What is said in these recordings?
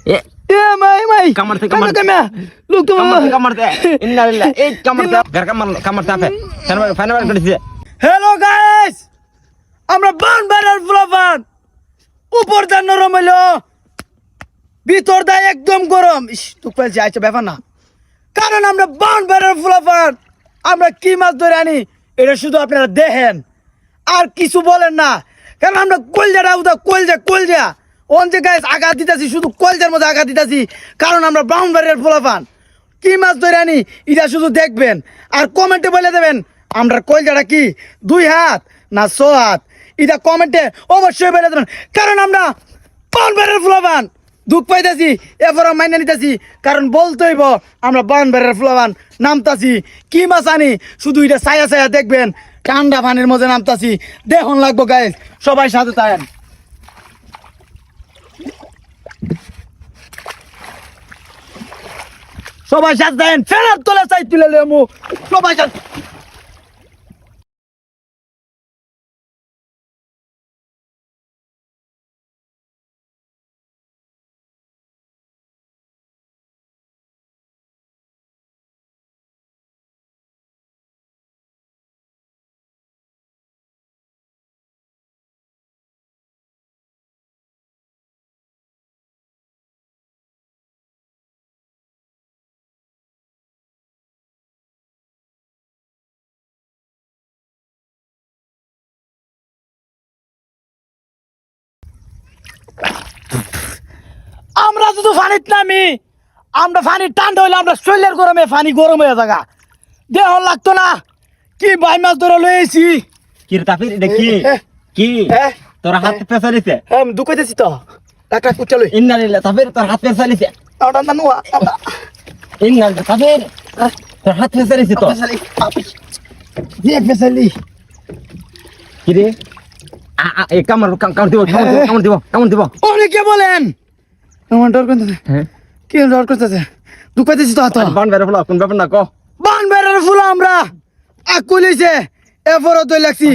এ মাই কামড়তে লোক তো কামড়তে ইন্নালিল্লাহ এই কামড়তে বের কামড়তে আপে ফাইনাল করেছে। হ্যালো গাইস, আমরা বানবারের ফুলাফান, উপর দা নরম হইলো, ভিতর দা একদম গরম। তুক পেয়েছি আইছে ব্যাপার না, কারণ আমরা বানবারের ফুলাফান। আমরা কি মাছ ধরে আনি এটা শুধু আপনারা দেখেন আর কিছু বলেন না, কারণ আমরা কলজাটা উদা কলজা ওন যে গাইস আঘাত দিতেছি, শুধু কলজার মধ্যে আঘাত দিতেছি, কারণ আমরা বাউন্ডারির ফুলাফান। কি মাছ ধরে আনি এটা শুধু দেখবেন আর কমেন্টে বলে দেবেন আমরা কলজাটা কি 2 হাত না 6 হাত, এটা কমেন্টে অবশ্যই বলে দেবেন, কারণ আমরা বাউন্ডারির ফুলাফান। দুঃখ পাইতেছি এরপর মাইনে নিতেছি, কারণ বলতেইব আমরা বাউন্ডারির ফুলাফান নামতাছি। কি মাছ আনি শুধু এটা ছায়া দেখবেন, ঠান্ডা পানির মধ্যে নামতাছি, দেখুন লাগবো গাইস, সবাই সাথে থাকেন। সবাই সাথে থাকেন, ফেরার তোলে চাই তুলে লেমু, সবাই সাথে। আমরা শুধু ফানিত নামি, আমরা ফানি ঠান্ডা হইলে আমরা শরীরের গরমে ফানি গরম হয়ে থাকা দেহ লাগতো না। কি ভাই মাছ ধরে লয়েছি কি রে তাফির এটা কি তোর হাত পেছালিছে? আমি দুকাইতেছি তো টাকা কুচালো ইন্নালিল্লাহ তাফির তোর হাত পেছালিছে। ওটা না নোয়া ইন্নালিল্লাহ তাফির তোর হাত পেছালিছে তো দিয়ে ফেসালি কি রে এই কামড় দিব অনেকে বলেন আমার ডর করতেছে। হ্যাঁ কি ডর করতেছে? দুকাইতেছি তো হাত বান বের হলো কোন ব্যাপার না ক বান বেড়ার ফুল আমরা আকুলিছে এরপরও তো লাগছি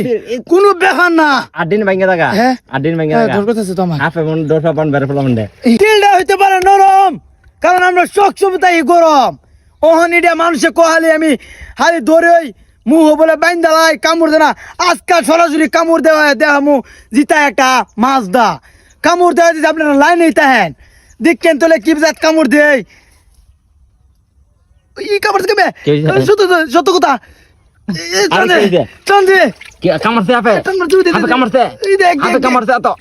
কোনো ব্যাপার না। 8 দিন ভাঙে থাকা হ্যাঁ 8 দিন ভাঙে থাকা ডর করতেছে তো আমার আপে মন দোষ বান বের হলো মন্ডে তিলটা হইতে পারে নরম, কারণ আমরা সবসময় গরম। ওহন এটা মানুষে কহালি আমি হালি ধরে মুহ বলে বাইন্দালাই কামড় দে না, আজকাল সরাসরি কামড় দেওয়া দেহা মু জিতা একটা মাছ দা কামড় দেওয়া দিতে আপনারা লাইন হইতে হেন দেখেন তোলে কি জাত কামড় দেয় ই কামড় দেবে সত্য কথা চন্দে কি কামড়তে আপে কামড়তে তো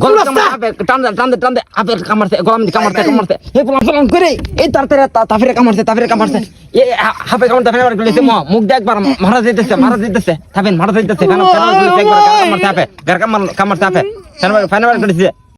গল কামড়তে টান্দে আপে কামড়তে গলাম দি কামড়তে হে ফলন করে এই তাফিরে কামড়তে এ হাপে কামড়তে ফেলে গলিছে মুখ দেখ একবার মারা যাইতেছে থাবেন মারা যাইতেছে কারণ একবার কামড়তে আপে কামড়তে আপে ফাইনাল করেছে।